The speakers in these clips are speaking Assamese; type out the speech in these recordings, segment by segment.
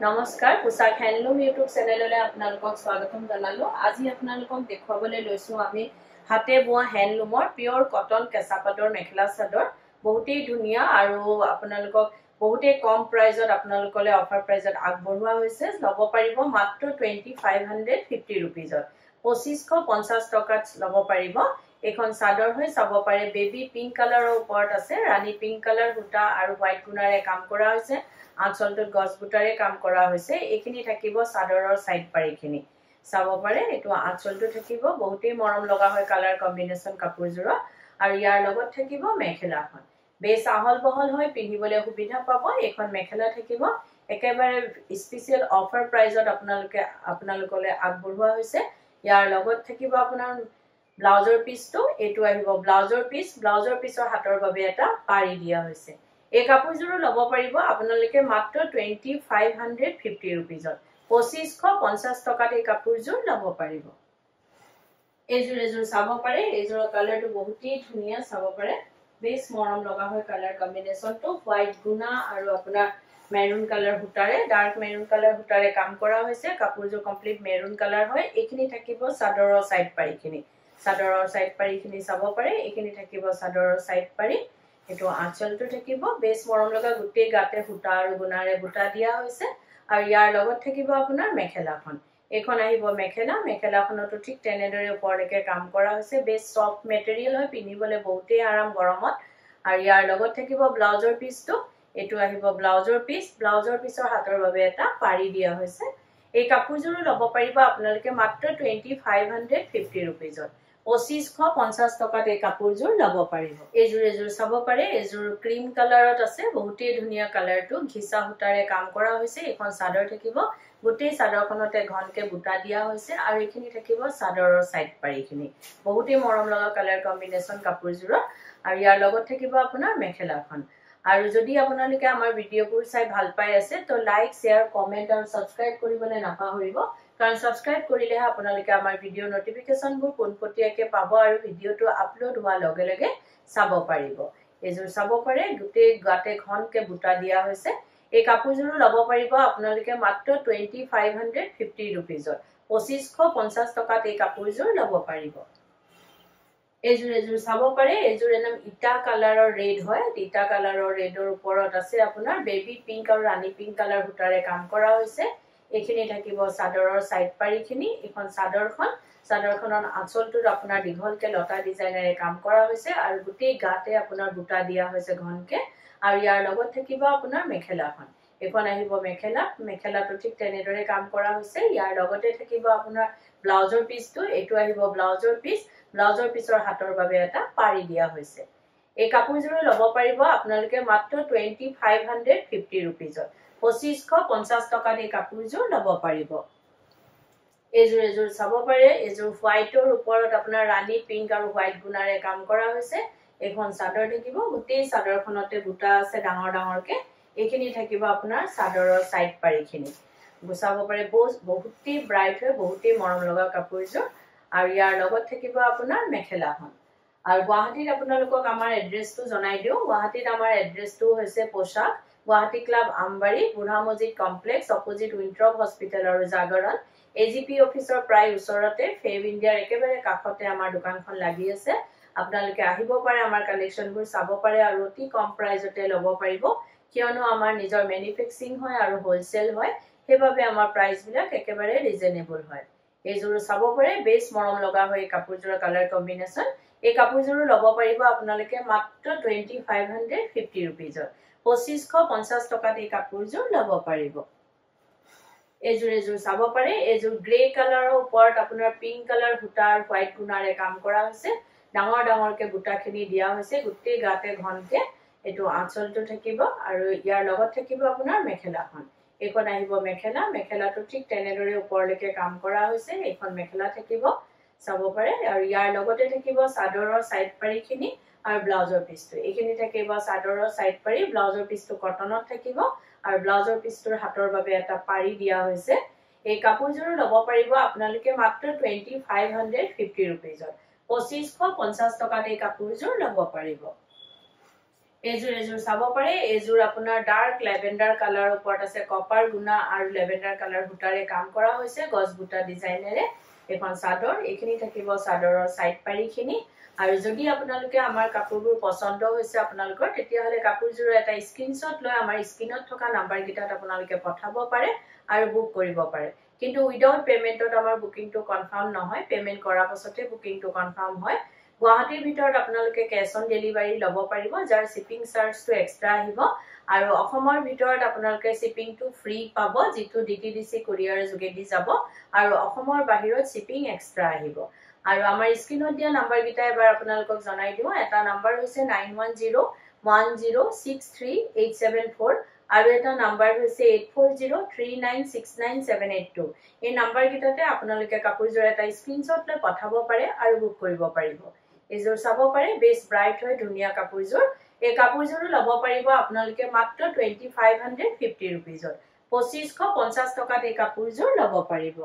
নমস্কাৰ পোশাক হ্যান্ডলুম ইউটিউব চেনেললৈ আপোনালোকক স্বাগতম জনালো। আজি আপোনালোকক দেখুৱাবলৈ লৈছো আমি হাতে বোৱা হ্যান্ডলুমৰ পিওৰ কটন কেঁচা পাটৰ মেখেলা চাদৰ। বহুতেই ধুনীয়া আৰু আপোনালোকক বহুতেই কম প্ৰাইজত আপোনালোকলৈ অফাৰ প্ৰাইজত আগবঢ়োৱা হৈছে। ল'ব পাৰিব মাত্ৰ 2550 रुपीजত 2550 টকাত ল'ব পাৰিব। এখন চাদৰ হৈ চাব পাৰে বেবি পিংক কালাৰৰ ওপৰত আছে ৰানী পিংক কালাৰ সূতা আৰু হোৱাইট গুণাৰে কাম কৰা হৈছে। আঁচলটোত গছ বুটাৰে কাম কৰা হৈছে। এইখিনি থাকিব চাদৰৰ সাইড পাৰিখিনি চাব পাৰে। এটো আঁচলটো থাকিব বহুতেই মৰম লগা হয় কালাৰ কম্বিনেশন কাপোৰজোৰা আৰু ইয়াৰ লগত থাকিব মেখেলাখন। বেছ আহল বহল হৈ পিন্ধিবলৈ সুবিধা পাব। এখন মেখেলা থাকিব একেবাৰে স্পেশাল অফাৰ প্ৰাইজত আপোনালোকলৈ আগবঢ়োৱা হৈছে। ইয়াৰ লগত থাকিব আপোনাৰ ব্লাউজৰ পিছটো। এটো আহিব ব্লাউজৰ পিছৰ হাতৰ বাবে এটা পাৰি দিয়া হৈছে। এই কাপোৰজোৰ ল'ব পাৰিব আপোনালোকে মাত্ৰ 2550 रुपीजত 2550 টকাত এই কাপোৰজোৰ ল'ব পাৰিব। এজোৰ চাব পাৰে। এজোৰৰ কালাৰটো বহুতেই ধুনীয়া চাব পাৰে। বেছ মৰম লগা হয় কালাৰ কম্বিনেশনটো। হোৱাইট গুণা আৰু আপোনাৰ মেৰুন কালাৰ সূতাৰে ডাৰ্ক মেৰুন কালাৰ সূতাৰে কাম কৰা হৈছে। কাপোৰজোৰ কমপ্লিট মেৰুন কালাৰ হয়। এইখিনি থাকিব চাদৰৰ সাইড পাৰিখিনি। চাদৰৰ সাইড পাৰিখিনি চাব পাৰে। এইখিনি থাকিব চাদৰৰ সাইড পাৰি। এটো আঁচলটো থাকিব বেছ মৰম লগা গুটেই গাতে সূতা আৰু গুণাৰে বুটা দিয়া হৈছে আৰু ইয়াৰ লগত থাকিব আপোনাৰ মেখেলাখন। এখন আহিব মেখেলাখনতো ঠিক তেনেদৰে ওপৰলৈকে কাম কৰা হৈছে। বেছ সফট মেটেৰিয়েল হয় পিন্ধিবলৈ বহুতেই আৰাম গৰমত। আৰু ইয়াৰ লগত থাকিব ব্লাউজৰ পিছটো। এটো আহিব ব্লাউজৰ পিছৰ হাতৰ বাবে এটা পাৰি দিয়া হৈছে। এই কাপোৰজোৰ ল'ব পাৰিব আপোনালোকে মাত্ৰ 2550 रुपीजত 2550 টকাত এই কাপোৰজোৰ ল'ব পাৰিব। এজোৰ চাব পাৰে। এজোৰ ক্ৰীম কালাৰত আছে। বহুতেই ধুনীয়া কালাৰটো ঘিচা সূতাৰে কাম কৰা হৈছে। এখন চাদৰ থাকিব গোটেই চাদৰখনতে ঘনকে বুটা দিয়া হৈছে আৰু এইখিনি থাকিব চাদৰৰ সাইড পাৰিখিনি। বহুতেই মৰম লগা কালাৰ কম্বিনেশন কাপোৰজোৰ আৰু ইয়াৰ লগত থাকিব আপোনাৰ মেখেলাখন। আৰু যদি আপোনালোকে আমাৰ ভিডিঅ'বোৰ চাই ভাল পাই আছে তো লাইক শেয়াৰ কমেন্ট আৰু সাবস্ক্ৰাইব কৰিবলৈ নাপাহৰিব। কাৰণ সাবস্ক্ৰাইব কৰিলেহে আপোনালোকে আমাৰ ভিডিঅ' নটিফিকেশনবোৰ পোনপটীয়াকৈ পাব আৰু ভিডিঅ'টো আপলোড হোৱাৰ লগে লগে চাব পাৰিব। এজোৰ চাব পাৰে গোটেই গাতে ঘনকে বুটা দিয়া হৈছে। এই কাপোৰজোৰ ল'ব পাৰিব আপোনালোকে মাত্ৰ 2550 रुपीजত 2550 টকাত এই কাপোৰজোৰ ল'ব পাৰিব। এজোৰ চাব পাৰে। এজোৰ একদম ইটা কালাৰৰ ৰেড হয়। ইটা কালাৰৰ ৰেডৰ ওপৰত আছে আপোনাৰ বেবি পিংক আৰু ৰানী পিংক কালাৰ সূতাৰে কাম কৰা হৈছে। এইখিনি থাকিব চাদৰৰ সাইড পাৰিখিনি। এখন চাদৰখনৰ আঁচলটোত আপোনাৰ দীঘলকে লতা ডিজাইনেৰে কাম কৰা হৈছে আৰু গোটেই গাতে আপোনাৰ বুটা দিয়া হৈছে ঘনকে আৰু ইয়াৰ লগত থাকিব আপোনাৰ মেখেলাখন। এখন আহিব মেখেলাটো ঠিক তেনেদৰে কাম কৰা হৈছে। ইয়াৰ লগতে থাকিব আপোনাৰ ব্লাউজৰ পিছটো। এটো আহিব ব্লাউজৰ পিছৰ হাতৰ বাবে এটা পাৰি দিয়া হৈছে। এই কাপোৰজোৰ ল'ব পাৰিব আপোনালোকে মাত্ৰ 2550 रुपीजত 2550 টকাত এই কাপোৰজোৰ ল'ব পাৰিব। এজোৰ চাব পাৰে। এজোৰ হোৱাইটৰ ওপৰত আপোনাৰ ৰানী পিংক আৰু হোৱাইট গুণাৰে কাম কৰা হৈছে। এখন চাদৰ থাকিব গোটেই চাদৰখনতে বুটা আছে ডাঙৰকে। এইখিনি থাকিব আপোনাৰ চাদৰৰ সাইড পাৰিখিনি। গুচাব পাৰে। বহুতেই ব্ৰাইট হয় বহুতেই মৰম লগা কাপোৰজোৰ আৰু ইয়াৰ লগত থাকিব আপোনাৰ মেখেলাখন। আৰু গুৱাহাটীত আপোনালোকক আমাৰ এড্ৰেছটো জনাই দিও। গুৱাহাটীত আমাৰ এড্ৰেছটো হৈছে পোশাক গুৱাহাটী ক্লাব আমবাৰী বুঢ়া মছজিদ কমপ্লেক্স অপোজিট উইন্ট্ৰপ হস্পিটেল আৰু জাগৰণ এজিপি অফিচৰ প্ৰায় ওচৰতে ফেব ইণ্ডিয়াৰ একেবাৰে কাষতে আমাৰ দোকানখন লাগি আছে। আপোনালোকে আহিব পাৰে আমাৰ কালেকশনবোৰ চাব পাৰে আৰু অতি কম প্ৰাইজতে ল'ব পাৰিব। কিয়নো আমাৰ নিজৰ ম্যানুফ্যাকচাৰিং হয় আৰু হোলসেল হয়। সেইবাবে আমাৰ প্ৰাইচবিলাক একেবাৰে ৰিজনেবল হয়। এজোৰ চাব পাৰে। বেছ মৰম লগা হয় কাপোৰজোৰৰ কালাৰ কম্বিনেশন। এই কাপোৰজোৰ ল'ব পাৰিব আপোনালোকে মাত্ৰ 2550 रुपीजত 2550 টকাত এই কাপোৰজোৰ ল'ব পাৰিব। এজোৰ চাব পাৰে। এজোৰ গ্ৰে কালাৰৰ ওপৰত আপোনাৰ পিংক কালাৰ সূতা আৰু হোৱাইট গুণাৰে কাম কৰা হৈছে। ডাঙৰকে বুটাখিনি দিয়া হৈছে গোটেই গাতে ঘনকে। এটো আঁচলটো থাকিব আৰু ইয়াৰ লগত থাকিব আপোনাৰ মেখেলাখন। এখন আহিব মেখেলাটো ঠিক তেনেদৰে ওপৰলৈকে কাম কৰা হৈছে। এখন মেখেলা থাকিব চাব পাৰে আৰু ইয়াৰ লগতে থাকিব চাদৰৰ সাইড পাৰিখিনি আৰু ব্লাউজৰ পিছটো। এইখিনি থাকিব চাদৰৰ সাইড পাৰি। ব্লাউজৰ পিছটো কটনত থাকিব আৰু ব্লাউজৰ পিছটোৰ হাতৰ বাবে এটা পাৰি দিয়া হৈছে। এই কাপোৰজোৰ ল'ব পাৰিব আপোনালোকে মাত্ৰ 2550 रुपीजত 2550 টকাত এই কাপোৰজোৰ ল'ব পাৰিব। এজোৰ চাব পাৰে এজোৰ আপোনাৰ ডাৰ্ক লেভেণ্ডাৰ কালাৰ ওপৰত আছে কপাৰ গুণা আৰু লেভেণ্ডাৰ কালাৰ সূতাৰে কাম কৰা হৈছে গছ বুটা ডিজাইনেৰে এখন চাদৰ এইখিনি থাকিব চাদৰৰ সাইড পাৰিখিনি আৰু যদি আপোনালোকে আমাৰ কাপোৰবোৰ পছন্দ হৈছে আপোনালোকৰ তেতিয়া হলে কাপোৰজোৰৰ এটা স্ক্ৰিনশ্বট লৈ আমাৰ স্ক্ৰিনত থকা নাম্বাৰ গিটাত আপোনালোকে পঠাব পাৰে আৰু বুক কৰিব পাৰে কিন্তু উইদাউট পেমেন্টত আমাৰ বুকিংটো কনফাৰ্ম নহয় পেমেন্ট কৰাৰ পাছতে বুকিংটো কনফাৰ্ম হয় গুৱাহাটীৰ ভিতৰত আপোনালোকে কেশ অন ডেলিভাৰী লব পাৰিব যাৰ শিপিং চাৰ্জটো এক্সট্ৰা আহিব আৰু অসমৰ ভিতৰত আপোনালোকে শিপিংটো ফ্ৰী পাব যেটো ডিটিডিসি কুৰিয়াৰ যোগেদি যাব আৰু অসমৰ বাহিৰত শিপিং এক্সট্ৰা আহিব আৰু আমাৰ স্ক্ৰিনত দিয়া নাম্বাৰ গিটা এবাৰ আপোনালোকক জনাই দিও এটা নাম্বাৰ হৈছে 9101063874 আৰু এটা নাম্বাৰ হৈছে 8403969782 এই নাম্বাৰ গিটাতে আপোনালোকে কাপোৰজোৰ এটা স্ক্ৰিনশ্বট লৈ পঠাব পাৰে আৰু বুক কৰিব পাৰিব এজোৰ চাব পাৰে বেছ ব্ৰাইট হয় ধুনিয়া কাপোৰজোৰ এই কাপোৰজোৰ লব পাৰিব আপোনালোকে মাত্ৰ 2550 रुपीजত 2550 টকাত এই কাপোৰজোৰ লব পাৰিব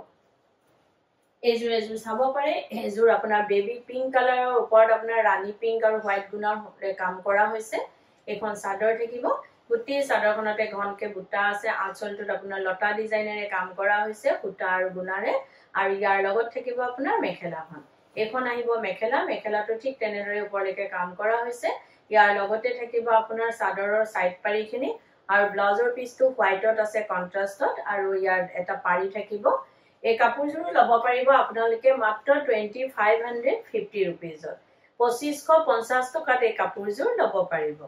এজোৰ চাব পাৰে এজোৰ আপোনাৰ বেবি পিংক কালাৰৰ ওপৰত আপোনাৰ ৰাণী পিংক আৰু হোৱাইট গুণৰ কাম কৰা হৈছে এখন চাদৰ থাকিব গুটি চাদৰখনতে ঘনকে বুটা আছে আঁচলটোত আপোনাৰ লতা ডিজাইনেৰে কাম কৰা হৈছে বুটা আৰু গুণাৰে আৰু ইয়াৰ লগত থাকিব আপোনাৰ মেখেলাখন এখন আহিব মেখেলাটো ঠিক তেনেদৰে ওপৰলৈকে কাম কৰা হৈছে ইয়াৰ লগতে থাকিব আপোনাৰ চাদৰৰ সাইড পাৰিখিনি আৰু ব্লাউজৰ পিসটো হোৱাইটত আছে কন্ট্ৰাষ্টত আৰু ইয়াৰ এটা পাৰি থাকিব এই কাপোৰজোৰ লব পাৰিব আপোনালোকে মাত্ৰ 2550 रुपीजত 2550 টকাত এই কাপোৰজোৰ লব পাৰিব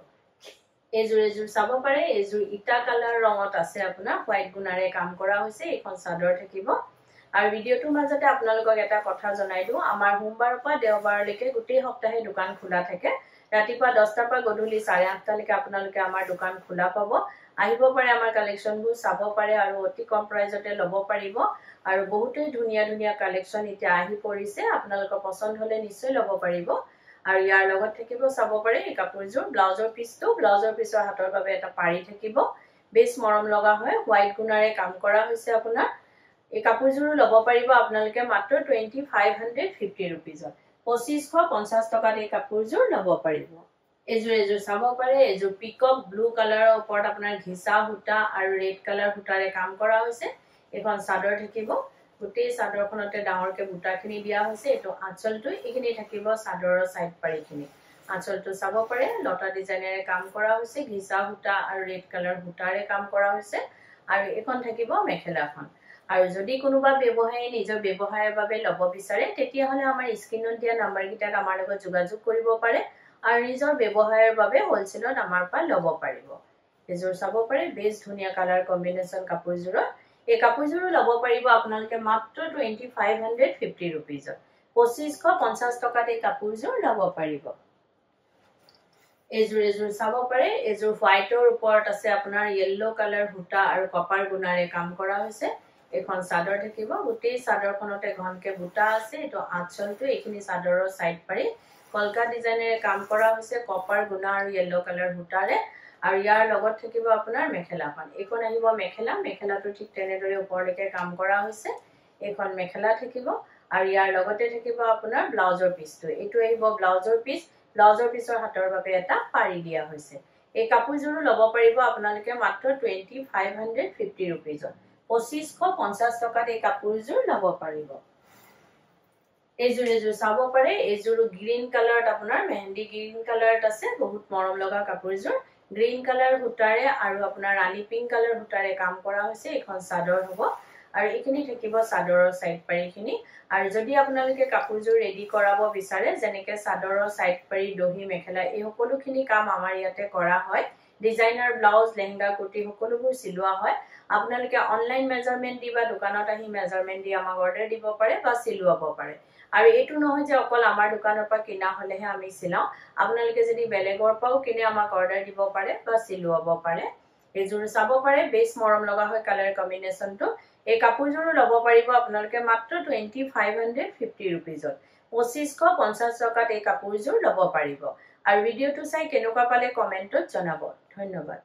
এজোৰ চাব পাৰে এজোৰ ইটা কালাৰ ৰঙত আছে আপোনাৰ হোৱাইট গুণাৰে কাম কৰা হৈছে এখন চাদৰ থাকিব আৰু ভিডিওটোৰ মাজতে আপোনালোকক এটা কথা জনাই দিও আমাৰ সোমবাৰৰ পৰা দেওবাৰলৈকে গোটেই সপ্তাহে দোকান খোলা থাকে ৰাতিপুৱা 10টাৰ পৰা গধূলি 8:30 লৈকে আপোনালোকে আমাৰ দোকান খোলা পাব আহিব পাৰে আমাৰ কালেকচনবোৰ চাব পাৰে আৰু অতি কম প্ৰাইজতে লব পাৰিব আৰু বহুতেই ধুনিয়া কালেকচন এতিয়া আহি পৰিছে আপোনালোকৰ পছন্দ হলে নিশ্চয় লব পাৰিব আৰু ইয়াৰ লগত থাকিব চাব পাৰে এই কাপোৰজোৰ ব্লাউজৰ পিছৰ হাতৰ বাবে এটা পাৰি থাকিব বেছ মৰম লগা হয় হোৱাইট গুণাৰে কাম কৰা হৈছে আপোনাৰ এই কাপোৰজোৰ লব পাৰিব আপোনালোকে মাত্ৰ 2550 रुपीजত 2550 টকাত এই কাপোৰজোৰ লব পাৰিব এজোৰ চাব পাৰে এজোৰ পিকক ব্লু কালাৰৰ ওপৰত আপোনাৰ ঘিসা সূতা আৰু ৰেড কালাৰ সূতাৰে কাম কৰা হৈছে এখন চাদৰ থাকিব গোটেই চাদৰখনতে ডাঙৰকে বুটাখিনি দিয়া হৈছে এটো আঁচলটো এইখিনি থাকিব চাদৰৰ সাইড পাৰিখিনি আঁচলটো চাব পাৰে লতা ডিজাইনেৰে কাম কৰা হৈছে ঘিসা সূতা আৰু ৰেড কালাৰ সূতাৰে কাম কৰা হৈছে আৰু এখন থাকিব মেখেলাখন আৰু যদি কোনোবা ব্যৱসায়ী নিজৰ ব্যৱসায়ৰ বাবে লব বিচাৰে তেতিয়া হলে আমাৰ স্ক্ৰিনত দিয়া নাম্বাৰ গিটাত আমাৰ লগত যোগাযোগ কৰিব পাৰে আৰু নিজৰ ব্যৱসায়ৰ বাবে হোলসেলত আমাৰ পৰা লব পাৰিব এজোৰ চাব পাৰে বেছ ধুনিয়া কালাৰ কম্বিনেশন কাপোৰজোৰ এই কাপোৰজোৰ লব পাৰিব আপোনালোকে মাত্ৰ 2550 रुपीजত 2550 টকাত এই কাপোৰজোৰ লব পাৰিব এজোৰ চাব পাৰে এজোৰ হোৱাইটৰ ওপৰত আছে আপোনাৰ ইয়েলো কালাৰ সূতা আৰু কপাৰ গুণাৰে কাম কৰা হৈছে এখন চাদৰ থাকিব গোটেই চাদৰখনতে ঘনকে বুটা আছে এটো আঁচলটো এইখিনি চাদৰৰ সাইড পাৰি কলকা ডিজাইনেৰে কাম কৰা হৈছে কপাৰ গুণা আৰু ইয়েলো কালাৰ সূতাৰে আৰু ইয়াৰ লগত থাকিব আপোনাৰ মেখেলাখন এখন আহিব মেখেলাটো ঠিক তেনেদৰে ওপৰলৈকে কাম কৰা হৈছে এখন মেখেলা থাকিব আৰু ইয়াৰ লগতে থাকিব আপোনাৰ ব্লাউজৰ পিসটো এটো আহিব ব্লাউজৰ পিসৰ হাতৰ বাবে এটা পাৰি দিয়া হৈছে এই কাপোৰজোৰ লব পাৰিব আপোনালোকে মাত্ৰ 2550 रुपीजত 2550 টকাত এই কাপোৰজোৰ লব পাৰিব এজোৰ চাব পাৰে এজোৰ গ্ৰীন কালাৰত আপোনাৰ মেহেন্দি গ্ৰীন কালাৰত আছে বহুত মৰম লগা কাপোৰজোৰ গ্ৰীন কালাৰ সূতাৰে আৰু আপোনাৰ ৰাণী পিংক কালাৰ সূতাৰে কাম কৰা হৈছে এখন চাদৰ হ'ব আৰু এইখিনি থাকিব চাদৰৰ সাইড পাৰিখিনি আৰু যদি আপোনালোকে কাপোৰজোৰ ৰেডি কৰাব বিচাৰে যেনেকে চাদৰৰ সাইড পাৰি দহি মেখেলা এই সকলোখিনি কাম আমাৰ ইয়াতে কৰা হয় ডিজাইনাৰ ব্লাউজ লেহেঙ্গা কুৰ্তি সকলোবোৰ সিলোৱা হয় আপোনালোকে অনলাইন মেজাৰমেন্ট দিবা দোকানত আহি মেজাৰমেন্ট দি আমাক অৰ্ডাৰ দিব পাৰে বা সিলোৱাব পাৰে আৰু এটো নহয় যে অকল আমাৰ দোকানৰ পৰা কিনা হলেহে আমি সিলাও আপোনালোকে যদি বেলেগৰ পাও কিনে আমাক অৰ্ডাৰ দিব পাৰে বা সিলোৱাব পাৰে এজোৰ চাব পাৰে বেছ মৰম লগা হয় কালাৰ কম্বিনেশনটো এই কাপোৰজোৰ লব পাৰিব আপোনালোকে মাত্ৰ 2550 रुपीजত 2550 টকাত এই কাপোৰজোৰ লব পাৰিব আৰু ভিডিওটো চাই কেনেকুৱা পালে কমেন্টত জনাব ধন্যবাদ